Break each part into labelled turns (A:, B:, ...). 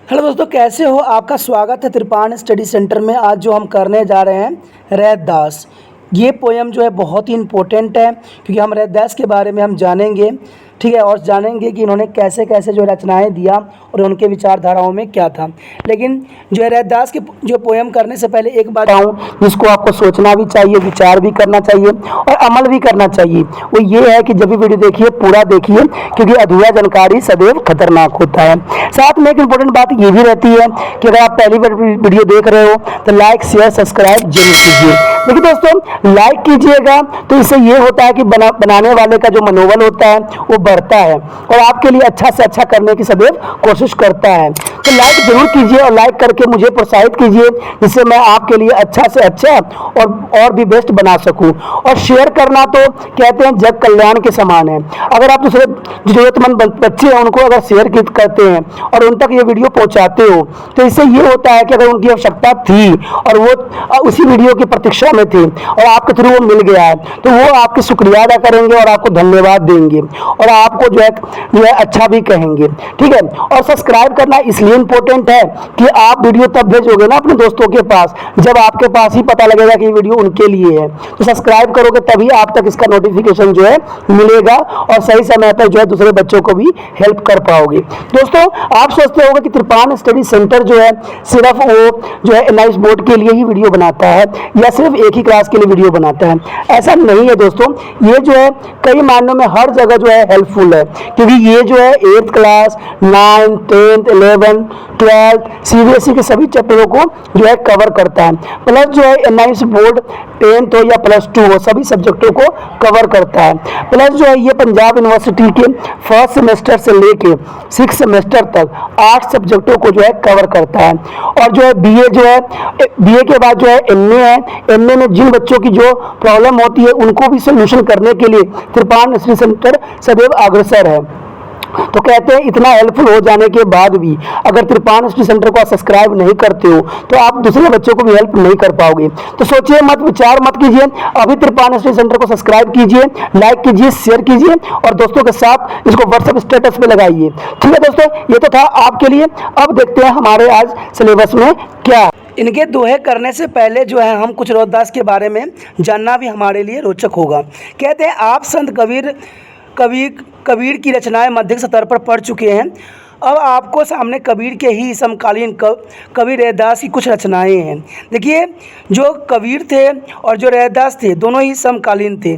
A: Hello दोस्तों, कैसे हो? आपका स्वागत है त्रिपाण स्टडी सेंटर में। आज जो हम करने जा रहे हैं रैदास, ये पोयम जो है बहुत ही इम्पोर्टेंट है क्योंकि हम रैदास के बारे में हम जानेंगे, ठीक है, और जानेंगे कि इन्होंने कैसे कैसे जो रचनाएं दिया और उनके विचारधाराओं में क्या था। लेकिन जो है रैदास की जो पोयम करने से पहले एक बात जिसको आपको सोचना भी चाहिए, विचार भी करना चाहिए और अमल भी करना चाहिए, वो ये है कि जब भी वीडियो देखिए पूरा देखिए, क्योंकि अधूरा जानकारी सदैव खतरनाक होता है। साथ में एक इम्पोर्टेंट बात ये भी रहती है कि अगर आप पहली बार वीडियो देख रहे हो तो लाइक शेयर सब्सक्राइब जरूर कीजिए। देखिए दोस्तों, लाइक कीजिएगा तो इससे ये होता है कि बनाने वाले का जो मनोबल होता है वो बढ़ता है और आपके लिए अच्छा से अच्छा करने की सदैव कोशिश करता है। तो लाइक जरूर कीजिए और लाइक करके मुझे प्रोत्साहित कीजिए, जिससे मैं आपके लिए अच्छा से अच्छा और भी बेस्ट बना सकूं। और शेयर करना तो कहते हैं जग कल्याण के समान है। अगर आप दूसरे जरूरतमंद बच्चे हैं उनको अगर शेयर करते हैं और उन तक ये वीडियो पहुंचाते हो तो इससे ये होता है कि अगर उनकी आवश्यकता थी और वो उसी वीडियो की प्रतीक्षा में थे और आपके थ्रू वो मिल गया है तो वो आपकी शुक्रिया अदा करेंगे और आपको धन्यवाद देंगे और आपको जो है अच्छा भी कहेंगे, ठीक है। और सब्सक्राइब करना इसलिए इम्पोर्टेंट है कि आप वीडियो तब भेजोगे ना अपने दोस्तों के पास जब आपके पास ही पता लगेगा कि वीडियो उनके लिए है। तो सब्सक्राइब करोगे तभी आप तक इसका नोटिफिकेशन जो है मिलेगा और सही समय पर जो है दूसरे बच्चों को भी हेल्प कर पाओगे। दोस्तों, आप सोचते होंगे कि त्रिपाण स्टडी सेंटर जो है सिर्फ वो जो है एनआईएस बोर्ड के लिए ही वीडियो बनाता है या सिर्फ एक ही क्लास के लिए वीडियो बनाता है। ऐसा नहीं है दोस्तों, ये जो है कई मायनों में हर जगह जो है हेल्पफुल है, क्योंकि ये जो है 8th class 9th 10th 11th 12th CBSE के सभी चैप्टरों को जो है कवर करता है। प्लस जो है एनआईएस बोर्ड 10th हो या +2 हो सभी सब्जेक्टों को कवर करता है। प्लस जो है ये पंजाब यूनिवर्सिटी के फर्स्ट सेमेस्टर से लेके 6th सेमेस्टर तक 8 सब्जेक्टों को जो है कवर करता है। और जो है बीए जो है बीए के बाद जो है एमए है, एमए में जिन बच्चों की जो प्रॉब्लम होती है उनको भी सोल्यूशन करने के लिए त्रिपाण स्टडी सेंटर सदैव अग्रसर है। तो कहते हैं इतना हेल्पफुल हो जाने के बाद भी अगर त्रिपाण स्टडी सेंटर को आप सब्सक्राइब नहीं करते हो तो आप दूसरे बच्चों को भी हेल्प नहीं कर पाओगे। तो सोचिए मत, विचार मत कीजिए, अभी त्रिपाण स्टडी सेंटर को सब्सक्राइब कीजिए, लाइक कीजिए, शेयर कीजिए और दोस्तों के साथ इसको व्हाट्सएप स्टेटस पे लगाइए। ठीक है दोस्तों, ये तो था आपके लिए। अब देखते हैं हमारे आज सिलेबस में क्या। इनके दोहे करने से पहले जो है हम कुछ रैदास के बारे में जानना भी हमारे लिए रोचक होगा। कहते हैं आप संत कबीर की रचनाएं मध्यम स्तर पर पढ़ चुके हैं। अब आपको सामने कबीर के ही समकालीन कवि रैदास की कुछ रचनाएं हैं। देखिए, जो कबीर थे और जो रैदास थे दोनों ही समकालीन थे।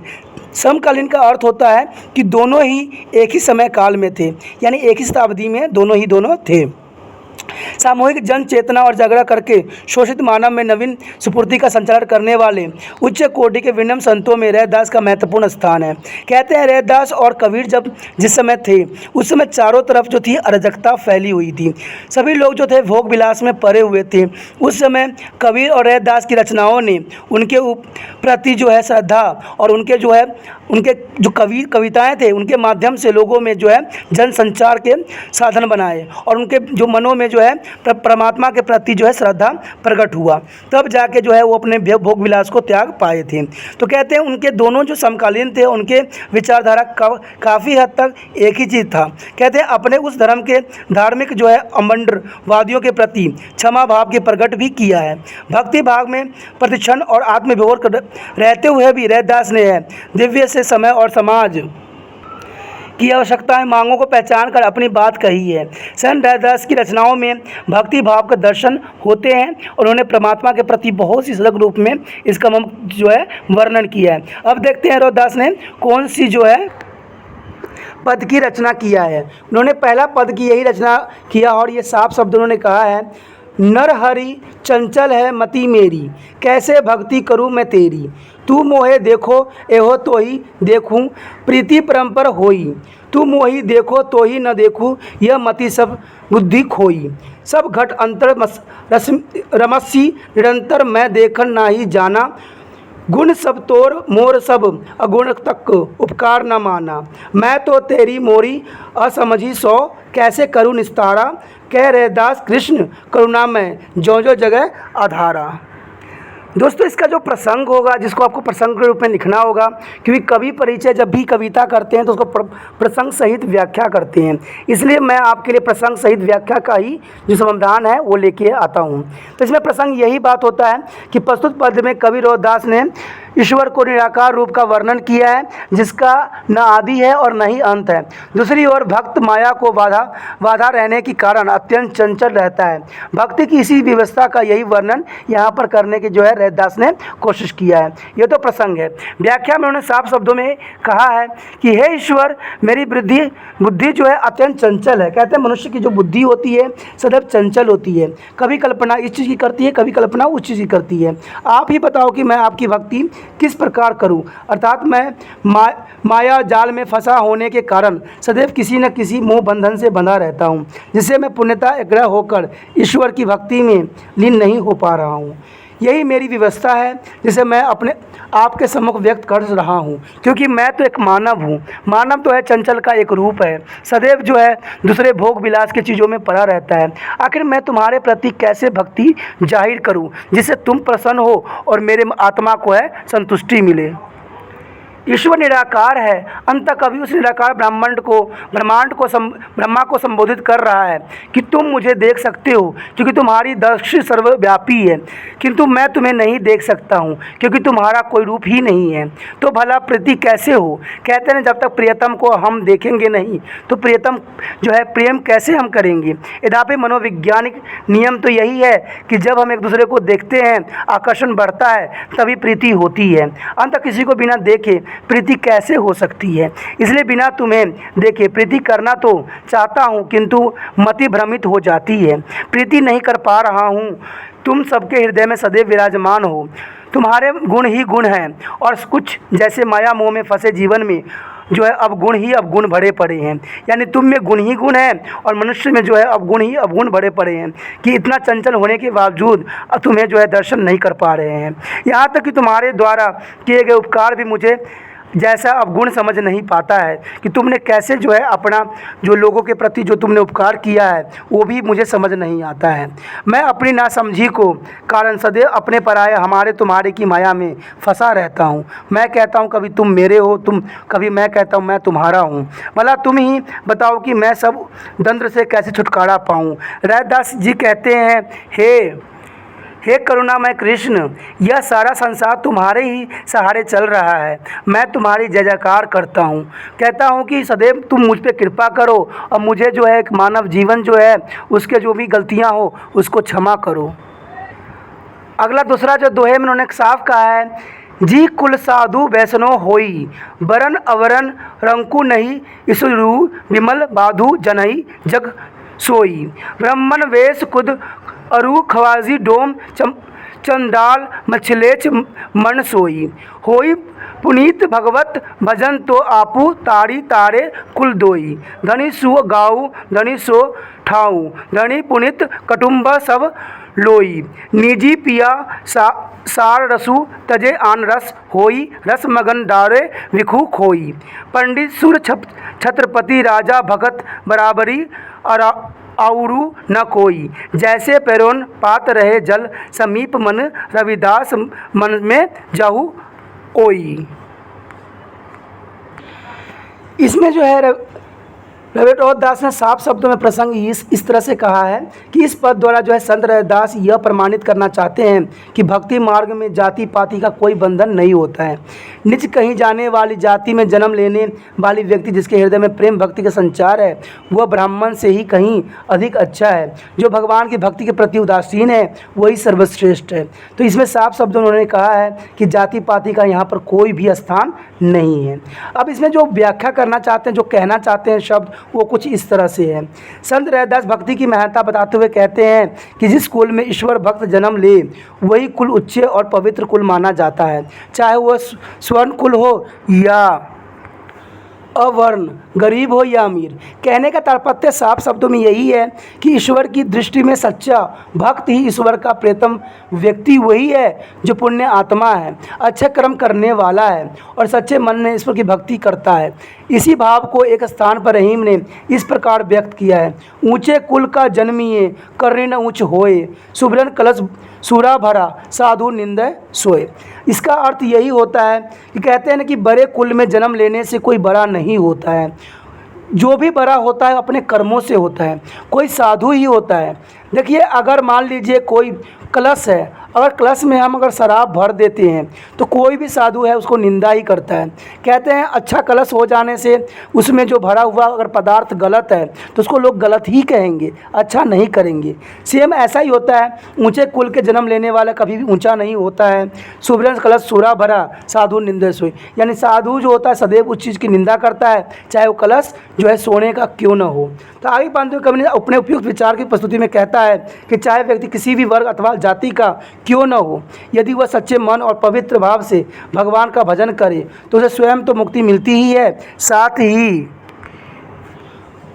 A: समकालीन का अर्थ होता है कि दोनों ही एक ही समय काल में थे, यानी एक ही शताब्दी में दोनों थे। सामूहिक जन चेतना और जागरण करके शोषित मानव में नवीन स्फूर्ति का संचालन करने वाले उच्च कोटि के विनम्र संतों में रैदास का महत्वपूर्ण स्थान है। कहते हैं रैदास और कबीर जब जिस समय थे उस समय चारों तरफ जो थी अराजकता फैली हुई थी। सभी लोग जो थे भोग विलास में पड़े हुए थे। उस समय कबीर और रैदास की रचनाओं ने उनके प्रति जो है श्रद्धा और उनके जो कविताएं थे उनके माध्यम से लोगों में जो है जन संचार के साधन बनाए और उनके जो मनों में जो है परमात्मा के प्रति जो है श्रद्धा प्रकट हुआ। तब जाके जो है वो अपने भोग विलास को त्याग पाए थे। तो कहते हैं उनके दोनों जो समकालीन थे उनके विचारधारा काफ़ी हद तक एक ही चीज़ था। कहते हैं अपने उस धर्म के धार्मिक जो है अमंडरवादियों के प्रति क्षमा भाव के प्रकट भी किया है। भक्ति भाव में प्रतिक्षण और आत्मविभोर रहते हुए भी रैदास ने है दिव्य से समय और समाज की आवश्यकताएं मांगों को पहचान कर अपनी बात कही है। संत रैदास की रचनाओं में भक्ति भाव का दर्शन होते हैं और उन्होंने परमात्मा के प्रति बहुत सी सजग रूप में इसका जो है वर्णन किया है। अब देखते हैं रैदास ने कौन सी जो है पद की रचना किया है। उन्होंने पहला पद की यही रचना किया और ये साफ शब्द उन्होंने कहा है, नर हरि चंचल है मति मेरी, कैसे भक्ति करूँ मैं तेरी। तू मोहे देखो एहो तो ही देखूँ, प्रीति परम्पर होई। तू मोही देखो तो ही न देखूँ, यह मति सब बुद्धि खोई। सब घट अंतर रमसी निरंतर मैं देखन नाही जाना। गुण सब तोर मोर सब अगुण तक उपकार न माना। मैं तो तेरी मोरी असमझी सो, कैसे करूँ निस्तारा। कह रैदास कृष्ण करुणा में जो जगह आधारा। दोस्तों इसका जो प्रसंग होगा, जिसको आपको प्रसंग के रूप में लिखना होगा, क्योंकि कवि परिचय जब भी कविता करते हैं तो उसको प्रसंग सहित व्याख्या करते हैं, इसलिए मैं आपके लिए प्रसंग सहित व्याख्या का ही जो समाधान है वो लेके आता हूँ। तो इसमें प्रसंग यही बात होता है कि प्रस्तुत पद्य में कवि रोहितदास ने ईश्वर को निराकार रूप का वर्णन किया है, जिसका न आदि है और न ही अंत है। दूसरी ओर भक्त माया को बाधा रहने के कारण अत्यंत चंचल रहता है। भक्ति की इसी व्यवस्था का यही वर्णन यहाँ पर करने की जो है रोहितदास ने कोशिश किया है। ये तो प्रसंग है। व्याख्या में उन्होंने साफ शब्दों में कहा है कि हे ईश्वर, मेरी बुद्धि जो है अत्यंत चंचल है। कहते हैं मनुष्य की जो बुद्धि होती है सदैव चंचल होती है, कभी कल्पना इस चीज़ की करती है, कभी कल्पना उस चीज़ की करती है। आप ही बताओ कि मैं आपकी भक्ति किस प्रकार करूं। अर्थात मैं माया जाल में फंसा होने के कारण सदैव किसी न किसी मोह बंधन से बंधा रहता हूं, जिससे मैं पूर्णतः एकाग्र होकर ईश्वर की भक्ति में लीन नहीं हो पा रहा हूं। यही मेरी व्यवस्था है जिसे मैं अपने आपके सम्मुख व्यक्त कर रहा हूँ, क्योंकि मैं तो एक मानव हूँ। मानव तो है चंचल का एक रूप है, सदैव जो है दूसरे भोग विलास की चीज़ों में पड़ा रहता है। आखिर मैं तुम्हारे प्रति कैसे भक्ति जाहिर करूँ जिससे तुम प्रसन्न हो और मेरे आत्मा को है संतुष्टि मिले। ईश्वर निराकार है, अंत कभी उस निराकार ब्रह्मा को संबोधित कर रहा है कि तुम मुझे देख सकते हो क्योंकि तुम्हारी दृष्टि सर्वव्यापी है, किंतु मैं तुम्हें नहीं देख सकता हूँ क्योंकि तुम्हारा कोई रूप ही नहीं है। तो भला प्रीति कैसे हो? कहते हैं जब तक प्रियतम को हम देखेंगे नहीं तो प्रियतम जो है प्रेम कैसे हम करेंगे। यद्यपि मनोवैज्ञानिक नियम तो यही है कि जब हम एक दूसरे को देखते हैं आकर्षण बढ़ता है तभी प्रीति होती है। अंत किसी को बिना देखे प्रीति कैसे हो सकती है? इसलिए बिना तुम्हें देखे प्रीति करना तो चाहता हूँ किंतु मति भ्रमित हो जाती है, प्रीति नहीं कर पा रहा हूँ। तुम सबके हृदय में सदैव विराजमान हो, तुम्हारे गुण ही गुण हैं और कुछ जैसे माया मोह में फंसे जीवन में जो है अब गुण भरे पड़े हैं। यानी तुम में गुण ही गुण हैं और मनुष्य में जो है अब गुण भरे पड़े हैं कि इतना चंचल होने के बावजूद तुम्हें जो है दर्शन नहीं कर पा रहे हैं। यहाँ तक कि तुम्हारे द्वारा किए गए उपकार भी मुझे जैसा अब गुण समझ नहीं पाता है कि तुमने कैसे जो है अपना जो लोगों के प्रति जो तुमने उपकार किया है वो भी मुझे समझ नहीं आता है। मैं अपनी नासमझी को कारण सदैव अपने पराये हमारे तुम्हारे की माया में फंसा रहता हूँ। मैं कहता हूँ कभी तुम मेरे हो, कभी मैं कहता हूँ मैं तुम्हारा हूँ। भला तुम ही बताओ कि मैं सब द्वंद्व से कैसे छुटकारा पाऊँ। रोहितदास जी कहते हैं हे करुणामय कृष्ण, यह सारा संसार तुम्हारे ही सहारे चल रहा है। मैं तुम्हारी जय जयकार करता हूँ, कहता हूँ कि सदैव तुम मुझ पे कृपा करो और मुझे जो है एक मानव जीवन जो है उसके जो भी गलतियाँ हो उसको क्षमा करो। अगला दूसरा जो दोहे में उन्होंने साफ कहा है, जी कुल साधु वैष्णो होई, बरन अवरन रंकु नहीं, इसरु विमल बाधु जनई जग सोई। ब्राह्मण वेश कुद अरु खवाजी डोम चंडाल मछलेच मन सोई। होई पुनीत भगवत भजन तो आपू तारी तारे कुल दोई। धनी सु गाऊ धनी सो ठाऊ, धनी पुनीत कटुम्ब सब लोई। निजी पिया सार रसु तजे आन रस होई, रस मगन डारे विखु खोई। पंडित सुर छत्रपति राजा भगत बराबरी आउरू न कोई। जैसे पैरोन पात रहे जल समीप मन, रविदास मन में जाहू ओई। इसमें जो है रोहितदास ने साफ शब्दों में प्रसंग इस तरह से कहा है कि इस पद द्वारा जो है संत रोहितदास यह प्रमाणित करना चाहते हैं कि भक्ति मार्ग में जाति पाति का कोई बंधन नहीं होता है। निज कहीं जाने वाली जाति में जन्म लेने वाली व्यक्ति जिसके हृदय में प्रेम भक्ति का संचार है वह ब्राह्मण से ही कहीं अधिक अच्छा है। जो भगवान की भक्ति के प्रति उदासीन है वही सर्वश्रेष्ठ है। तो इसमें साफ शब्दों उन्होंने कहा है कि जाति पाति का यहाँ पर कोई भी स्थान नहीं है। अब इसमें जो व्याख्या करना चाहते हैं, जो कहना चाहते हैं शब्द, वो कुछ इस तरह से है। संत रोहितदास भक्ति की महत्ता बताते हुए कहते हैं कि जिस कुल में ईश्वर भक्त जन्म ले वही कुल उच्च और पवित्र कुल माना जाता है, चाहे वह स्वर्ण कुल हो या अवर्ण, गरीब हो या अमीर। कहने का तात्पर्य साफ शब्दों में यही है कि ईश्वर की दृष्टि में सच्चा भक्त ही ईश्वर का प्रियतम व्यक्ति वही है जो पुण्य आत्मा है, अच्छे कर्म करने वाला है और सच्चे मन में ईश्वर की भक्ति करता है। इसी भाव को एक स्थान पर रहीम ने इस प्रकार व्यक्त किया है, ऊंचे कुल का जन्मिए करने न ऊंच होए, सुबरन कलश सूरा भरा साधु निंदय सोए। इसका अर्थ यही होता है कि कहते हैं ना कि बड़े कुल में जन्म लेने से कोई बड़ा नहीं होता है, जो भी बड़ा होता है अपने कर्मों से होता है, कोई साधु ही होता है। देखिए, अगर मान लीजिए कोई कलश है, अगर कलश में हम अगर शराब भर देते हैं तो कोई भी साधु है उसको निंदा ही करता है। कहते हैं अच्छा कलश हो जाने से उसमें जो भरा हुआ अगर पदार्थ गलत है तो उसको लोग गलत ही कहेंगे, अच्छा नहीं करेंगे। सेम ऐसा ही होता है, ऊंचे कुल के जन्म लेने वाला कभी भी ऊंचा नहीं होता है। सुबरन कलश सूरा भरा साधु निंदा सोए, यानी साधु जो होता है सदैव उस चीज़ की निंदा करता है, चाहे वो कलश जो है सोने का क्यों न हो। तो आगे पांडु कवि अपने उपयुक्त विचार की प्रस्तुति में कहता है कि चाहे व्यक्ति किसी भी वर्ग अथवा जाति का क्यों न हो, यदि वह सच्चे मन और पवित्र भाव से भगवान का भजन करे तो उसे स्वयं तो मुक्ति मिलती ही है, साथ ही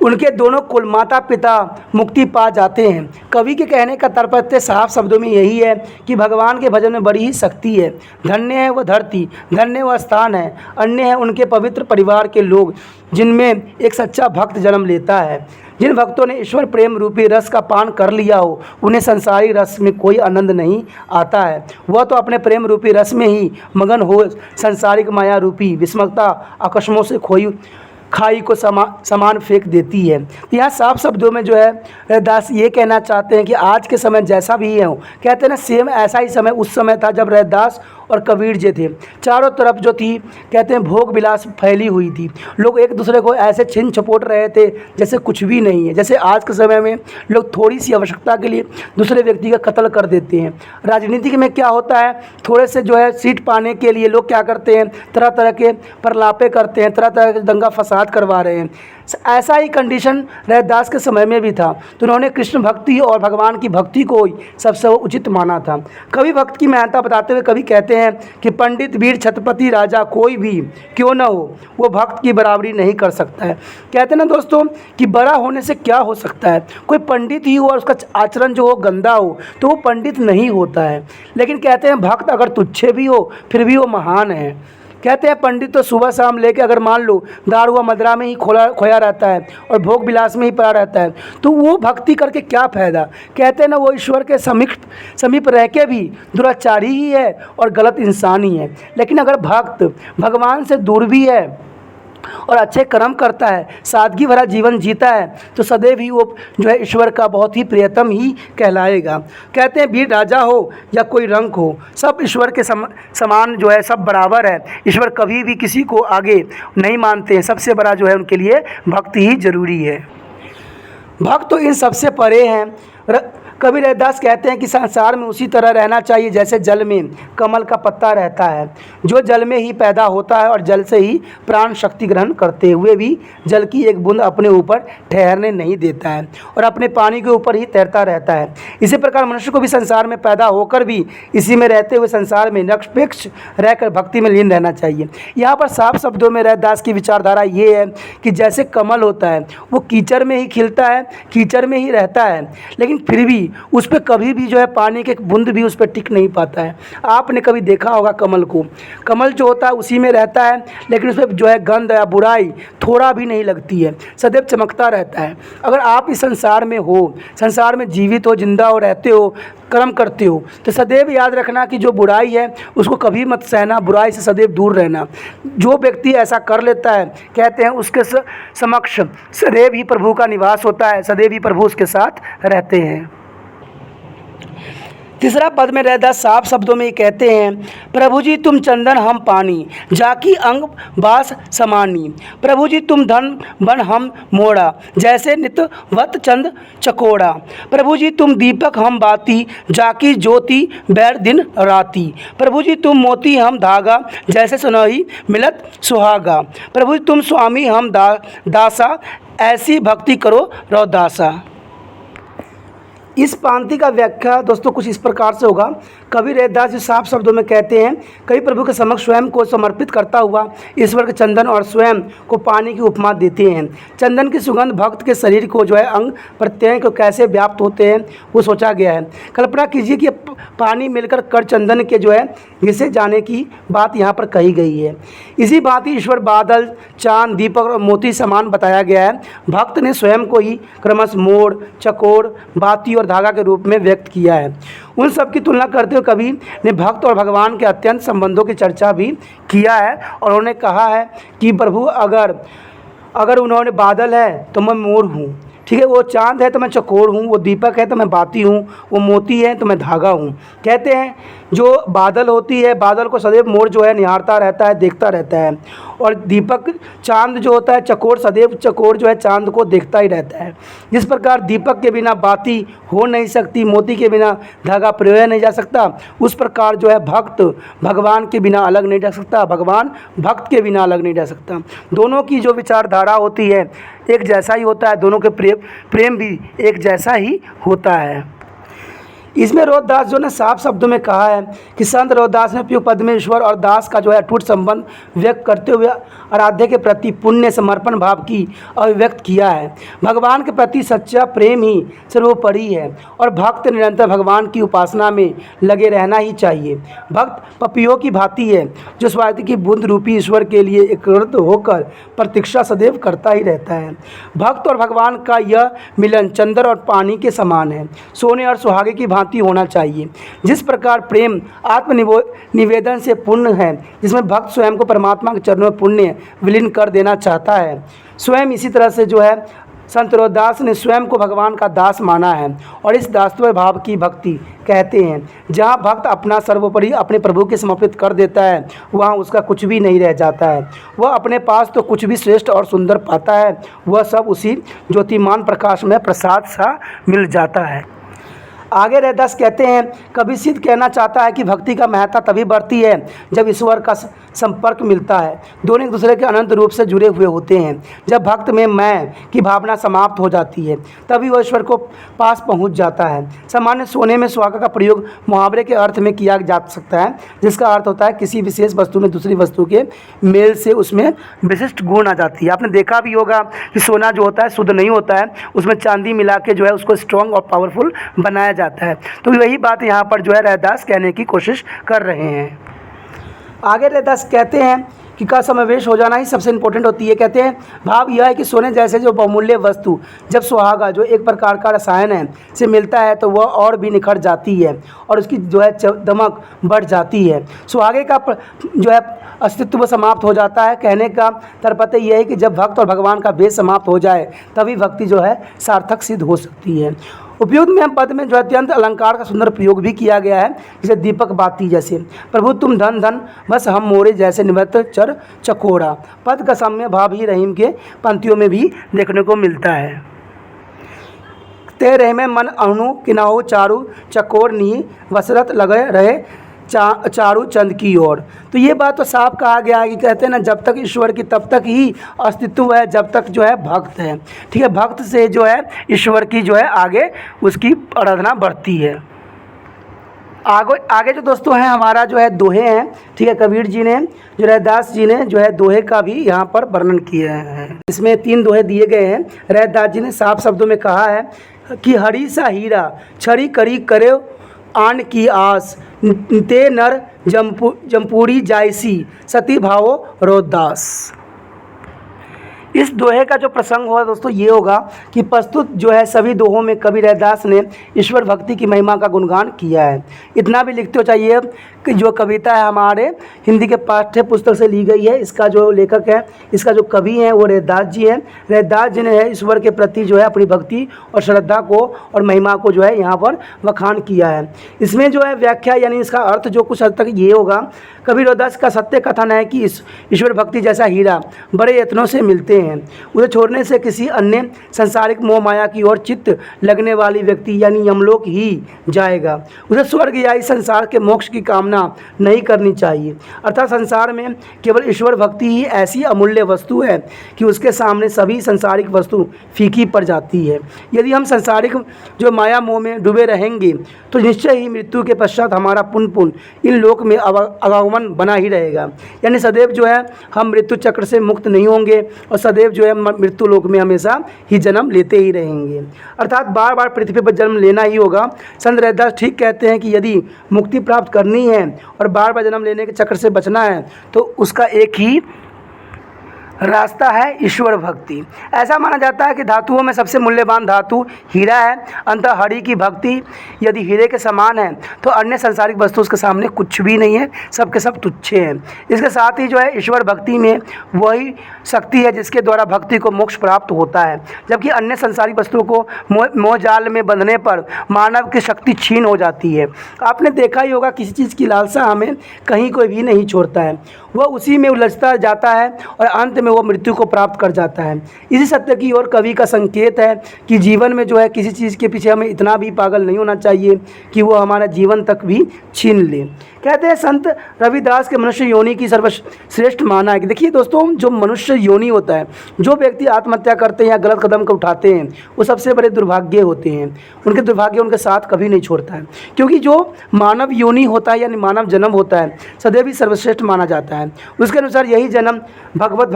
A: उनके दोनों कुल माता पिता मुक्ति पा जाते हैं। कवि के कहने का तात्पर्य साफ शब्दों में यही है कि भगवान के भजन में बड़ी ही शक्ति है। धन्य है वह धरती, धन्य वह स्थान है, अन्य है उनके पवित्र परिवार के लोग जिनमें एक सच्चा भक्त जन्म लेता है। जिन भक्तों ने ईश्वर प्रेम रूपी रस का पान कर लिया हो उन्हें संसारी रस में कोई आनंद नहीं आता है, वह तो अपने प्रेम रूपी रस में ही मगन हो संसारिक माया रूपी विस्मकता आकस्मों से खोई खाई को समान फेंक देती है। तो यहाँ साफ शब्दों में जो है रैदास ये कहना चाहते हैं कि आज के समय जैसा भी है, कहते हैं ना सेम ऐसा ही समय उस समय था जब रैदास और कबीर जी थे। चारों तरफ जो थी कहते हैं भोग विलास फैली हुई थी, लोग एक दूसरे को ऐसे छीन छपोट रहे थे जैसे कुछ भी नहीं है। जैसे आज के समय में लोग थोड़ी सी आवश्यकता के लिए दूसरे व्यक्ति का कत्ल कर देते हैं। राजनीति में क्या होता है, थोड़े से जो है सीट पाने के लिए लोग क्या करते हैं, तरह तरह के प्रलापे करते हैं, तरह तरह के दंगा फसाद करवा रहे हैं। ऐसा ही कंडीशन रैदास के समय में भी था, तो उन्होंने कृष्ण भक्ति और भगवान की भक्ति को सबसे उचित माना था। कवि भक्त की महत्ता बताते हुए कवि कहते हैं कि पंडित वीर छत्रपति राजा कोई भी क्यों न हो वो भक्त की बराबरी नहीं कर सकता है। कहते हैं ना दोस्तों कि बड़ा होने से क्या हो सकता है, कोई पंडित ही हो और उसका आचरण जो हो गंदा हो तो वो पंडित नहीं होता है। लेकिन कहते हैं भक्त अगर तुच्छे भी हो फिर भी वो महान है। कहते हैं पंडित तो सुबह शाम लेके अगर मान लो दारू व मदिरा में ही खोया रहता है और भोग विलास में ही पड़ा रहता है तो वो भक्ति करके क्या फ़ायदा। कहते हैं ना वो ईश्वर के समीप रह के भी दुराचारी ही है और गलत इंसान ही है। लेकिन अगर भक्त भगवान से दूर भी है और अच्छे कर्म करता है, सादगी भरा जीवन जीता है तो सदैव ही वो जो है ईश्वर का बहुत ही प्रियतम ही कहलाएगा। कहते हैं वीर राजा हो या कोई रंक हो, सब ईश्वर के समान जो है सब बराबर है। ईश्वर कभी भी किसी को आगे नहीं मानते हैं, सबसे बड़ा जो है उनके लिए भक्ति ही जरूरी है। भक्त तो इन सबसे परे हैं। कबीर रैदास कहते हैं कि संसार में उसी तरह रहना चाहिए जैसे जल में कमल का पत्ता रहता है, जो जल में ही पैदा होता है और जल से ही प्राण शक्ति ग्रहण करते हुए भी जल की एक बूंद अपने ऊपर ठहरने नहीं देता है और अपने पानी के ऊपर ही तैरता रहता है। इसी प्रकार मनुष्य को भी संसार में पैदा होकर भी इसी में रहते हुए संसार में निरपेक्ष रहकर भक्ति में लीन रहना चाहिए। यहाँ पर साफ शब्दों में रैदास की विचारधारा ये है कि जैसे कमल होता है वो कीचड़ में ही खिलता है, कीचड़ में ही रहता है, लेकिन फिर भी उस पर कभी भी जो है पानी के एक बूंद भी उस पर टिक नहीं पाता है। आपने कभी देखा होगा कमल को, कमल जो होता है उसी में रहता है लेकिन उस पर जो है गंध या बुराई थोड़ा भी नहीं लगती है, सदैव चमकता रहता है। अगर आप इस संसार में हो, संसार में जीवित हो, जिंदा हो, रहते हो, कर्म करते हो तो सदैव याद रखना कि जो बुराई है उसको कभी मत सहना, बुराई से सदैव दूर रहना। जो व्यक्ति ऐसा कर लेता है कहते हैं उसके समक्ष सदैव ही प्रभु का निवास होता है, सदैव ही प्रभु उसके साथ रहते हैं। तीसरा पद में रैदास साफ शब्दों में ये कहते हैं, प्रभु जी तुम चंदन हम पानी, जाकी अंग बास समानी। प्रभु जी तुम धन बन हम मोड़ा, जैसे नित वत चंद चकोड़ा। प्रभु जी तुम दीपक हम बाती, जाकी ज्योति बैर दिन राती। प्रभु जी तुम मोती हम धागा, जैसे सुनहि मिलत सुहागा। प्रभु जी तुम स्वामी हम दासा, ऐसी भक्ति करो रौदासा। इस पांति का व्याख्या दोस्तों कुछ इस प्रकार से होगा। कवि रैदास जी साफ शब्दों में कहते हैं, कवि प्रभु के समक्ष स्वयं को समर्पित करता हुआ ईश्वर के चंदन और स्वयं को पानी की उपमा देते हैं। चंदन की सुगंध भक्त के शरीर को जो है अंग प्रत्यंग को कैसे व्याप्त होते हैं वो सोचा गया है। कल्पना कीजिए कि पानी मिलकर कर चंदन के जो है घिसे जाने की बात यहाँ पर कही गई है। इसी भांति ईश्वर बादल, चांद, दीपक और मोती समान बताया गया है। भक्त ने स्वयं को ही क्रमश मोर, चकोर, बाती और धागा के रूप में व्यक्त किया है। उन सब की तुलना करते हुए कवि ने भक्त और भगवान के अत्यंत संबंधों की चर्चा भी किया है और उन्होंने कहा है कि प्रभु अगर उन्होंने बादल है तो मैं मोर हूँ, ठीक है, वो चांद है तो मैं चकोर हूँ, वो दीपक है तो मैं बाती हूँ, वो मोती है तो मैं धागा हूँ। कहते हैं जो बादल होती है, बादल को सदैव मोर जो है निहारता रहता है, देखता रहता है, और दीपक चांद जो होता है, चकोर सदैव चकोर जो है चांद को देखता ही रहता है। जिस प्रकार दीपक के बिना बाती हो नहीं सकती, मोती के बिना धागा पिरोया नहीं जा सकता, उस प्रकार जो है भक्त भगवान के बिना अलग नहीं रह सकता, भगवान भक्त के बिना अलग नहीं रह सकता। दोनों की जो विचारधारा होती है एक जैसा ही होता है, दोनों के प्रेम भी एक जैसा ही होता है। इसमें रोहदास जो ने साफ शब्दों में कहा है कि संत रोहदास ने उपयुक्त पद में ईश्वर और दास का जो है अटूट संबंध व्यक्त करते हुए आराध्य के प्रति पुण्य समर्पण भाव की अभिव्यक्त किया है। भगवान के प्रति सच्चा प्रेम ही सर्वोपरि है और भक्त निरंतर भगवान की उपासना में लगे रहना ही चाहिए। भक्त पपियों की भांति है जो स्वाति की बूंद रूपी ईश्वर के लिए एकाग्र होकर प्रतीक्षा सदैव करता ही रहता है। भक्त और भगवान का यह मिलन चंद्र और पानी के समान है, सोने और सुहागे की भांति होना चाहिए। जिस प्रकार प्रेम आत्मनिवेदन से पूर्ण है, जिसमें भक्त स्वयं को परमात्मा के चरणों में पुण्य विलीन कर देना चाहता है, स्वयं इसी तरह से जो है संत रोहदास ने स्वयं को भगवान का दास माना है और इस दासत्व भाव की भक्ति कहते हैं। जहाँ भक्त अपना सर्वोपरि अपने प्रभु के समर्पित कर देता है, वहाँ उसका कुछ भी नहीं रह जाता है। वह अपने पास तो कुछ भी श्रेष्ठ और सुंदर पाता है, वह सब उसी ज्योतिमान प्रकाश में प्रसाद सा मिल जाता है। आगे रैदास कहते हैं, कवि सिद्ध कहना चाहता है कि भक्ति का महत्ता तभी बढ़ती है जब ईश्वर का संपर्क मिलता है। दोनों एक दूसरे के अनंत रूप से जुड़े हुए होते हैं। जब भक्त में मैं की भावना समाप्त हो जाती है तभी वह ईश्वर को पास पहुंच जाता है। सामान्य सोने में सुहागा का प्रयोग मुहावरे के अर्थ में किया जा सकता है, जिसका अर्थ होता है किसी विशेष वस्तु में दूसरी वस्तु के मेल से उसमें विशिष्ट गुण आ जाती है। आपने देखा भी होगा कि सोना जो होता है शुद्ध नहीं होता है, उसमें चांदी मिला के जो है उसको स्ट्रॉन्ग और पावरफुल बनाया जाता है। तो वही बात यहाँ पर जो है रैदास कहने की कोशिश कर रहे हैं। आगे रैदास कहते हैं कि का समावेश हो जाना ही सबसे इम्पोर्टेंट होती है। कहते हैं भाव यह है कि सोने जैसे जो बहुमूल्य वस्तु जब सुहागा जो एक प्रकार का रसायन है से मिलता है तो वह और भी निखर जाती है और उसकी जो है दमक बढ़ जाती है। सुहागे का जो है अस्तित्व समाप्त हो जाता है। कहने का तात्पर्य यह है कि जब भक्त और भगवान का भेद समाप्त हो जाए तभी भक्ति जो है सार्थक सिद्ध हो सकती है। उपयुक्त में पद में जो अत्यंत अलंकार का सुंदर प्रयोग भी किया गया है, जैसे दीपक बाती जैसे, प्रभु तुम धन धन बस हम मोरे जैसे निवृत्त चर चकोरा। पद का साम्य भाव ही रहीम के पंक्तियों में भी देखने को मिलता है। ते रहे में मन अनु किनाहो चारू चकोर नी वसरत लगे रहे चारू चंद की ओर। तो ये बात तो साफ कहा गया है कि कहते हैं ना, जब तक ईश्वर की तब तक ही अस्तित्व है जब तक जो है भक्त है। ठीक है, भक्त से जो है ईश्वर की जो है आगे उसकी आराधना बढ़ती है। आगे जो दोस्तों हैं हमारा जो है दोहे हैं। ठीक है, कबीर जी ने जो रैदास जी ने जो है दोहे का भी यहाँ पर वर्णन किया है। इसमें 3 दोहे दिए गए हैं। रैदास जी ने साफ शब्दों में कहा है कि हरी सा हीरा छड़ी करी करे आन की आस ते नर जमपूरी जायसी सती भावो रोहदास। इस दोहे का जो प्रसंग होगा दोस्तों ये होगा कि प्रस्तुत जो है सभी दोहों में कवि रैदास ने ईश्वर भक्ति की महिमा का गुणगान किया है। इतना भी लिखते हो चाहिए कि जो कविता है हमारे हिंदी के पाठ्य पुस्तक से ली गई है। इसका जो लेखक है, इसका जो कवि हैं वो रैदास जी हैं। रैदास जी ने ईश्वर के प्रति जो है अपनी भक्ति और श्रद्धा को और महिमा को जो है यहाँ पर बखान किया है। इसमें जो है व्याख्या यानी इसका अर्थ जो कुछ हद तक ये होगा, कवि रैदास का सत्य कथन है कि ईश्वर भक्ति जैसा हीरा बड़े यत्नों से मिलते हैं। उसे छोड़ने से किसी अन्य संसारिक मोह माया की ओर चित्त लगने वाली व्यक्ति यानी यमलोक ही जाएगा। उसे स्वर्ग या इस संसार के मोक्ष की कामना तुलना नहीं करनी चाहिए। अर्थात संसार में केवल ईश्वर भक्ति ही ऐसी अमूल्य वस्तु है कि उसके सामने सभी संसारिक वस्तु फीकी पड़ जाती है। यदि हम संसारिक जो माया मोह में डूबे रहेंगे तो निश्चय ही मृत्यु के पश्चात हमारा पुनः इन लोक में आवागमन बना ही रहेगा। यानी सदैव जो है हम मृत्यु चक्र से मुक्त नहीं होंगे और सदैव जो है मृत्यु लोक में हमेशा ही जन्म लेते ही रहेंगे। अर्थात बार बार पृथ्वी पर जन्म लेना ही होगा। संत रैदास ठीक कहते हैं कि यदि मुक्ति प्राप्त करनी है और बार बार जन्म लेने के चक्र से बचना है तो उसका एक ही रास्ता है ईश्वर भक्ति। ऐसा माना जाता है कि धातुओं में सबसे मूल्यवान धातु हीरा है। अंततः हरि की भक्ति यदि हीरे के समान है तो अन्य सांसारिक वस्तु उसके सामने कुछ भी नहीं है, सब के सब तुच्छे हैं। इसके साथ ही जो है ईश्वर भक्ति में वही शक्ति है जिसके द्वारा भक्ति को मोक्ष प्राप्त होता है, जबकि अन्य सांसारिक वस्तुओं को मोह जाल में बंधने पर मानव की शक्ति छीन हो जाती है। आपने देखा ही होगा किसी चीज़ की लालसा हमें कहीं कोई भी नहीं छोड़ता है, वह उसी में उलझता जाता है और अंत में वो मृत्यु को प्राप्त कर जाता है। इसी सत्य की ओर कवि का संकेत है कि जीवन में जो है किसी चीज़ के पीछे हमें इतना भी पागल नहीं होना चाहिए कि वो हमारा जीवन तक भी छीन ले। कहते हैं संत रविदास के मनुष्य योनि की सर्वश्रेष्ठ माना है कि देखिए दोस्तों, जो मनुष्य योनि होता है, जो व्यक्ति आत्महत्या करते हैं या गलत कदम को उठाते हैं वो सबसे बड़े दुर्भाग्य होते हैं। उनके दुर्भाग्य उनके साथ कभी नहीं छोड़ता है, क्योंकि जो मानव योनि होता है यानी मानव जन्म होता है सदैव ही सर्वश्रेष्ठ माना जाता है। उसके अनुसार यही जन्म भगवत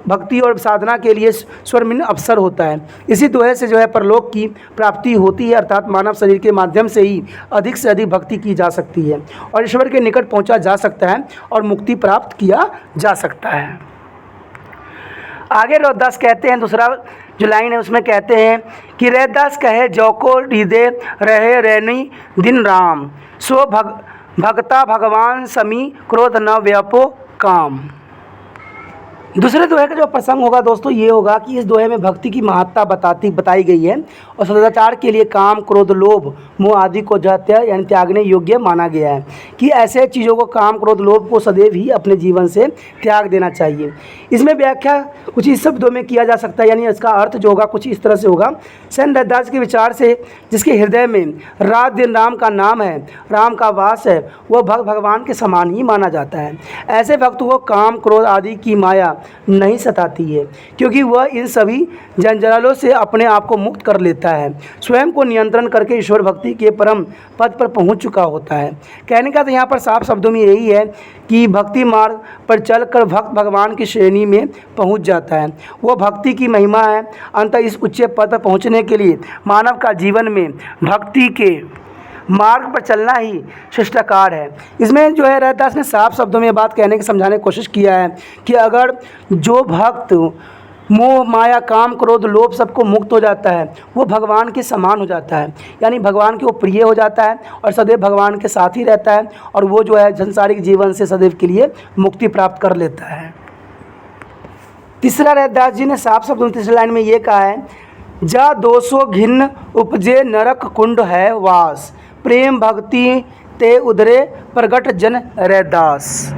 A: भक्ति और साधना के लिए स्वर्णिम अवसर होता है। इसी दोहे से जो है परलोक की प्राप्ति होती है, अर्थात मानव शरीर के माध्यम से ही अधिक से अधिक भक्ति की जा सकती है और ईश्वर के निकट पहुंचा जा सकता है और मुक्ति प्राप्त किया जा सकता है। आगे रैदास कहते हैं, दूसरा जो लाइन है उसमें कहते हैं कि रैदास कहे जो को हृदय रहे रैनी दिन राम, सो भगता भगवान समी क्रोध न व्यापो काम। दूसरे दोहे का जो प्रसंग होगा दोस्तों ये होगा कि इस दोहे में भक्ति की महत्ता बताई गई है और सदाचार के लिए काम क्रोध लोभ मोह आदि को यानी त्यागने योग्य माना गया है कि ऐसे चीज़ों को काम क्रोध लोभ को सदैव ही अपने जीवन से त्याग देना चाहिए। इसमें व्याख्या कुछ इस शब्दों में किया जा सकता है, यानी इसका अर्थ जो होगा कुछ इस तरह से होगा। संत रैदास के विचार से जिसके हृदय में रात दिन राम का नाम है, राम का वास है, वह भगवान के समान ही माना जाता है। ऐसे भक्त को काम क्रोध आदि की माया नहीं सताती है, क्योंकि वह इन सभी जंजालों से अपने आप को मुक्त कर लेता है, स्वयं को नियंत्रण करके ईश्वर भक्ति के परम पद पर पहुंच चुका होता है। कहने का तो यहाँ पर साफ शब्दों में यही है कि भक्ति मार्ग पर चलकर भक्त भगवान की श्रेणी में पहुंच जाता है। वह भक्ति की महिमा है। अंत इस उच्च पद पर पहुँचने के लिए मानव का जीवन में भक्ति के मार्ग पर चलना ही शिष्टाचार है। इसमें जो है रैदास ने साफ शब्दों में बात कहने की समझाने की कोशिश किया है कि अगर जो भक्त मोह माया काम क्रोध लोभ सबको मुक्त हो जाता है वो भगवान के समान हो जाता है, यानी भगवान के वो प्रिय हो जाता है और सदैव भगवान के साथ ही रहता है और वो जो है संसारिक जीवन से सदैव के लिए मुक्ति प्राप्त कर लेता है। तीसरा रैदास जी ने साफ शब्दों तीसरी लाइन में ये कहा है, जा दोषो घिन्न उपजे नरक कुंड है वास, प्रेम भक्ति ते उदरे प्रगट जन रैदास।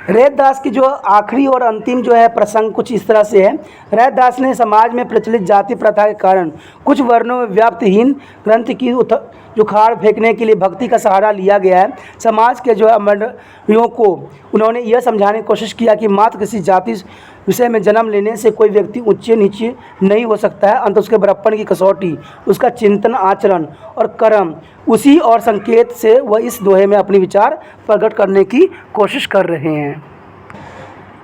A: रैदास की जो आखिरी और अंतिम जो है प्रसंग कुछ इस तरह से है। रैदास ने समाज में प्रचलित जाति प्रथा के कारण कुछ वर्णों में व्याप्तहीन ग्रंथ की जुखाड़ फेंकने के लिए भक्ति का सहारा लिया गया है। समाज के जो है मंडलियों को उन्होंने यह समझाने की कोशिश किया कि मात्र किसी जाति विषय में जन्म लेने से कोई व्यक्ति ऊंचे नीचे नहीं हो सकता है। अंत उसके बड़प्पन की कसौटी उसका चिंतन आचरण और कर्म उसी और संकेत से वह इस दोहे में अपनी विचार प्रकट करने की कोशिश कर रहे हैं।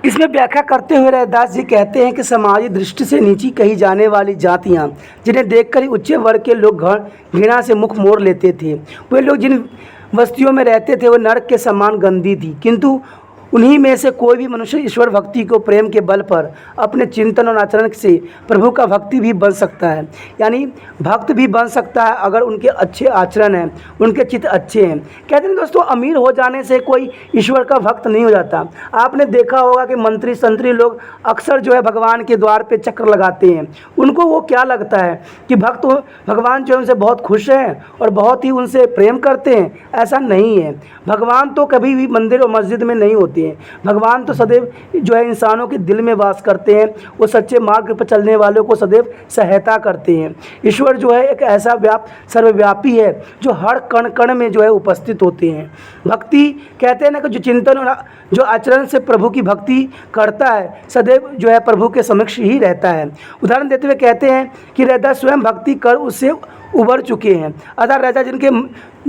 A: इसमें व्याख्या करते हुए रैदास जी कहते हैं कि समाजी दृष्टि से नीची कही जाने वाली जातियां जिन्हें देखकर उच्च वर्ग के लोग घृणा से मुख मोड़ लेते थे, वे लोग जिन बस्तियों में रहते थे वो नरक के समान गंदी थी, किंतु उन्हीं में से कोई भी मनुष्य ईश्वर भक्ति को प्रेम के बल पर अपने चिंतन और आचरण से प्रभु का भक्ति भी बन सकता है, यानी भक्त भी बन सकता है अगर उनके अच्छे आचरण हैं, उनके चित्त अच्छे हैं। कहते हैं दोस्तों, अमीर हो जाने से कोई ईश्वर का भक्त नहीं हो जाता। आपने देखा होगा कि मंत्री संतरी लोग अक्सर जो है भगवान के द्वार पे चक्कर लगाते हैं। उनको वो क्या लगता है कि भक्त भगवान जो है उनसे बहुत खुश हैं और बहुत ही उनसे प्रेम करते हैं, ऐसा नहीं है। भगवान तो कभी भी मंदिर और मस्जिद में नहीं होते, हैं। भगवान तो सदैव जो है इंसानों के दिल में वास करते हैं, वो सच्चे मार्ग पर चलने वालों को सदैव सहायता करते हैं। ईश्वर जो है एक ऐसा सर्वव्यापी है जो हर कण कण में जो है उपस्थित होते हैं। भक्ति कहते हैं ना कि जो चिंतन और जो आचरण से प्रभु की भक्ति करता है सदैव जो है प्रभु के समक्ष ही रहता है। उदाहरण देते हुए कहते हैं कि रैदास स्वयं भक्ति कर उससे उबर चुके हैं, अतः रैदास जिनके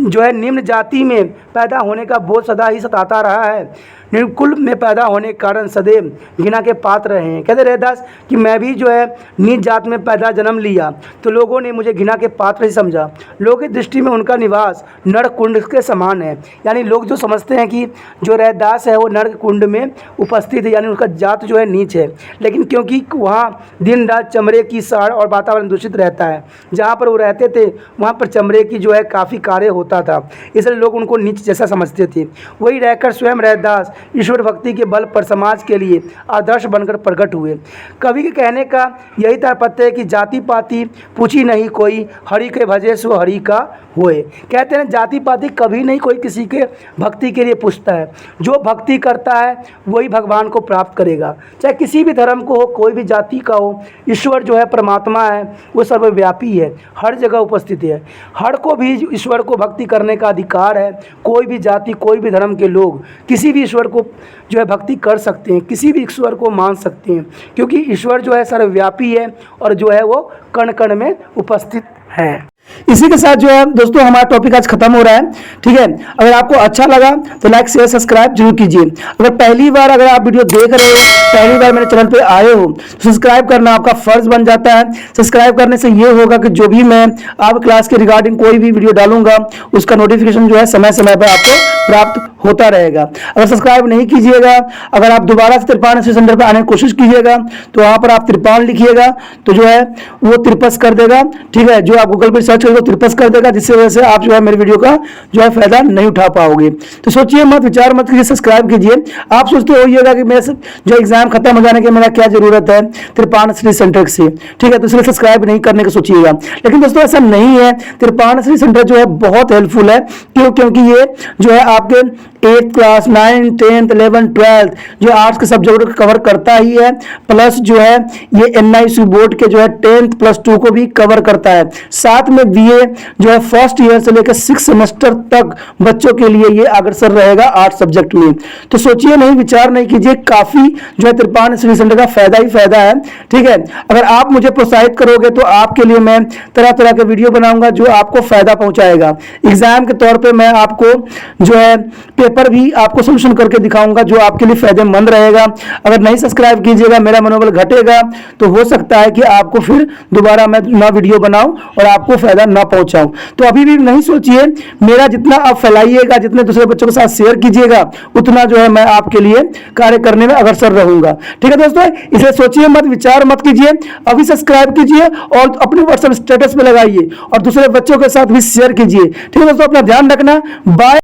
A: जो है निम्न जाति में पैदा होने का बोझ सदा ही सताता रहा है, निर्कुल में पैदा होने के कारण सदैव घृणा के पात्र रहे हैं। कहते रैदास कि मैं भी जो है नीच जात में पैदा जन्म लिया तो लोगों ने मुझे घृणा के पात्र ही समझा। लोगों की दृष्टि में उनका निवास नरक कुंड के समान है, यानी लोग जो समझते हैं कि जो रैदास है वो नरक कुंड में उपस्थित है, यानी उनका जात जो है नीच है। लेकिन क्योंकि वहाँ दिन रात चमड़े की साड़ और वातावरण दूषित रहता है, जहाँ पर वो रहते थे वहाँ पर चमड़े की जो है काफ़ी कार्य होता था, इसलिए लोग उनको नीच जैसा समझते थे। वही रहकर स्वयं रैदास ईश्वर भक्ति के बल पर समाज के लिए आदर्श बनकर प्रकट हुए। कवि के कहने का यही तात्पर्य है कि जाति पाति पूछी नहीं कोई, हरि के भजे सो हरि का होए। कहते हैं जाति पाति कभी नहीं कोई किसी के भक्ति के लिए पूछता है, जो भक्ति करता है वही भगवान को प्राप्त करेगा, चाहे किसी भी धर्म को हो, कोई भी जाति का हो। ईश्वर जो है परमात्मा है, वो सर्वव्यापी है, हर जगह उपस्थित है। हर को भी ईश्वर को भक्ति करने का अधिकार है। कोई भी जाति कोई भी धर्म के लोग किसी भी ईश्वर को जो है भक्ति कर सकते हैं, किसी भी ईश्वर को मान सकते हैं, क्योंकि ईश्वर जो है सर्वव्यापी है और जो है वो कण कण में उपस्थित है। इसी के साथ जो है दोस्तों हमारा टॉपिक आज खत्म हो रहा है। ठीक है, अगर आपको अच्छा लगा तो लाइक शेयर सब्सक्राइब जरूर कीजिए। अगर पहली बार अगर आप वीडियो देख रहे हो, पहली बार मेरे चैनल पे आए हो तो सब्सक्राइब करना आपका फर्ज बन जाता है। सब्सक्राइब करने से ये होगा कि जो भी मैं आप क्लास के रिगार्डिंग कोई भी वीडियो डालूंगा उसका नोटिफिकेशन जो है समय समय पर आपको प्राप्त होता रहेगा। अगर सब्सक्राइब नहीं कीजिएगा, अगर आप दोबारा से त्रिपाण सेंटर पर आने की कोशिश कीजिएगा तो वहाँ पर आप त्रिपाण लिखिएगा तो जो है वो त्रिपस कर देगा। ठीक है, जो आप गूगल पर सर्च करेंगे तो त्रिपस कर देगा, जिससे वजह से आप जो है मेरे वीडियो का जो है फायदा नहीं उठा पाओगे। तो सोचिए मत, विचार मत कीजिए, सब्सक्राइब कीजिए। आप सोचते होइएगा कि मेरे जो एग्जाम खत्म हो जाने के मेरा क्या जरूरत है त्रिपाण स्टडी सेंटर से। ठीक है, तो इसलिए सब्सक्राइब नहीं करने का सोचिएगा, लेकिन दोस्तों ऐसा नहीं है। त्रिपाण स्टडी सेंटर जो है बहुत हेल्पफुल है। क्योंकि ये जो है आपके 8th class 9th 10th 11th 12th जो आर्ट्स के सब्जेक्ट को कवर करता ही है, प्लस जो है ये NIC बोर्ड के जो है 10th +2 को भी कवर करता है। साथ में BA जो है फर्स्ट ईयर से लेकर 6 सेमेस्टर तक बच्चों के लिए ये अग्रसर रहेगा आर्ट्स सब्जेक्ट में। तो सोचिए नहीं, विचार नहीं कीजिए, काफी जो है त्रिपाण स्टडी सेंटर का फायदा ही फायदा है। ठीक है, अगर आप मुझे प्रोत्साहित करोगे तो आपके लिए मैं तरह तरह के वीडियो बनाऊंगा जो आपको फायदा पहुंचाएगा। एग्जाम के तौर पे मैं आपको जो है पेपर भी आपको सोल्यूशन करके दिखाऊंगा जो आपके लिए फायदेमंद रहेगा। अगर नहीं सब्सक्राइब कीजिएगा, मेरा मनोबल घटेगा, तो हो सकता है कि आपको फिर दोबारा मैं ना वीडियो बनाऊं और आपको फायदा ना पहुंचाऊं। तो अभी भी नहीं सोचिए, मेरा जितना आप फैलाइएगा, जितने दूसरे बच्चों के साथ शेयर कीजिएगा, उतना जो है मैं आपके लिए कार्य करने में अग्रसर रहूंगा। ठीक है दोस्तों, इसे सोचिए मत, विचार मत कीजिए, अभी सब्सक्राइब कीजिए और अपने व्हाट्सएप स्टेटस पे लगाइए और दूसरे बच्चों के साथ भी शेयर कीजिए। ठीक है दोस्तों, अपना ध्यान रखना, बाय।